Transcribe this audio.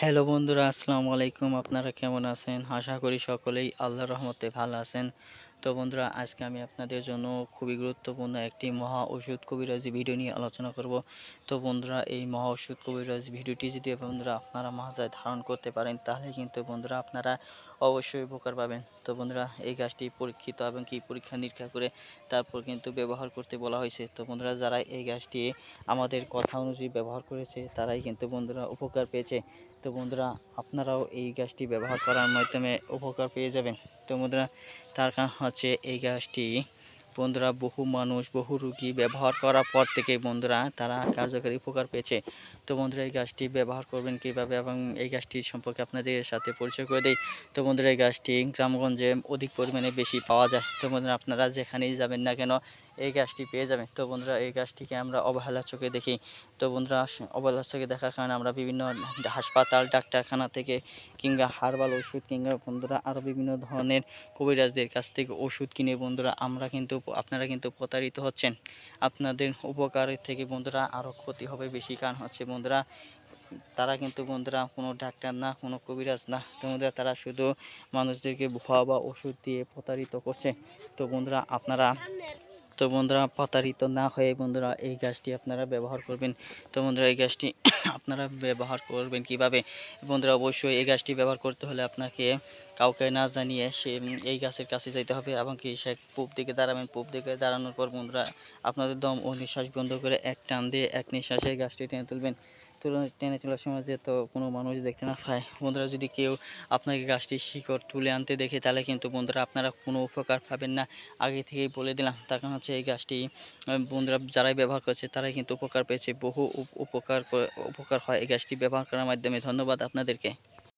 Hello বন্ধুরা, আসসালামু আলাইকুম। আপনারা কেমন আছেন? আশা করি সকলেই আল্লাহর রহমতে ভালো আছেন। তো বন্ধুরা, আজকে আমি আপনাদের জন্য খুবই গুরুত্বপূর্ণ একটি মহা ওষুধ কবিরাজি ভিডিও নিয়ে আলোচনা করব। তো বন্ধুরা, এই মহা ওষুধ কবিরাজি ভিডিওটি যদি বন্ধুরা আপনারা মাথায় ধারণ করতে পারেন, তাহলে কিন্তু বন্ধুরা আপনারা অবশ্যই উপকার পাবেন। তো বন্ধুরা, এই গাছটি পরীক্ষিত এবং কি পরীক্ষা নিরীক্ষা করে তারপর কিন্তু ব্যবহার করতে বলা হয়েছে। তো বন্ধুরা, যারা এই গাছটি আমাদের কথা অনুযায়ী ব্যবহার করেছে, তারাই কিন্তু বন্ধুরা উপকার পেয়েছে। তো বন্ধুরা, আপনারাও এই গাছটি ব্যবহার করার মাধ্যমে উপকার পেয়ে যাবেন। তো বন্ধুরা, তার কারণ হচ্ছে এই গাছটি বন্ধুরা বহু মানুষ বহু রুগী ব্যবহার করার পর থেকে বন্ধুরা তারা কার্যকরী উপকার পেয়েছে। তো বন্ধুরা, এই গাছটি ব্যবহার করবেন কীভাবে এবং এই গাছটি সম্পর্কে আপনাদের সাথে পরিচয় করে দেই। তো বন্ধুরা, এই গাছটি গ্রামগঞ্জে অধিক পরিমাণে বেশি পাওয়া যায়। তো বন্ধুরা, আপনারা যেখানেই যাবেন না কেন এই গাছটি পেয়ে যাবেন। তো বন্ধুরা, এই গাছটিকে আমরা অবহেলার চোখে দেখি। তো বন্ধুরা, অবহেলার চোখে দেখার কারণে আমরা বিভিন্ন হাসপাতাল ডাক্তারখানা থেকে কিংবা হার্বাল ওষুধ কিংবা বন্ধুরা আরও বিভিন্ন ধরনের কবিরাজদের কাছ থেকে ওষুধ কিনে বন্ধুরা আপনারা কিন্তু প্রতারিত হচ্ছেন। আপনাদের উপকারের থেকে বন্ধুরা আরও ক্ষতি হবে বেশি। কারণ হচ্ছে বন্ধুরা, তারা কিন্তু বন্ধুরা কোনো ডাক্তার না, কোনো কবিরাজ না। তো বন্ধুরা, তারা শুধু মানুষদেরকে ভুয়া বা ওষুধ দিয়ে প্রতারিত করছে। তো বন্ধুরা, প্রতারিত না হয়ে বন্ধুরা এই গাছটি আপনারা ব্যবহার করবেন। তো বন্ধুরা, এই গাছটি আপনারা ব্যবহার করবেন কিভাবে? বন্ধুরা, অবশ্যই এই গাছটি ব্যবহার করতে হলে আপনাকে কাউকে না জানিয়ে এই গাছের কাছে যেতে হবে এবং কি সে পূব দিকে দাঁড়াবেন। পূব দিকে দাঁড়ানোর পর বন্ধুরা আপনাদের দম ও নিঃশ্বাস বন্ধ করে এক টান দিয়ে এক নিঃশ্বাসে গাছটি টেনে তুলবেন। টেনে তোলার সময় যে তো কোনো মানুষ দেখতে না পায় বন্ধুরা, যদি কেউ আপনাকে গাছটির শিকড় তুলে আনতে দেখে, তাহলে কিন্তু বন্ধুরা আপনারা কোনো উপকার পাবেন না। আগে থেকেই বলে দিলাম। তার কারণ হচ্ছে এই গাছটি বন্ধুরা যারাই ব্যবহার করছে তারাই কিন্তু উপকার পেয়েছে। বহু উপকার হয় এই গাছটি ব্যবহার করার মাধ্যমে। ধন্যবাদ আপনাদেরকে।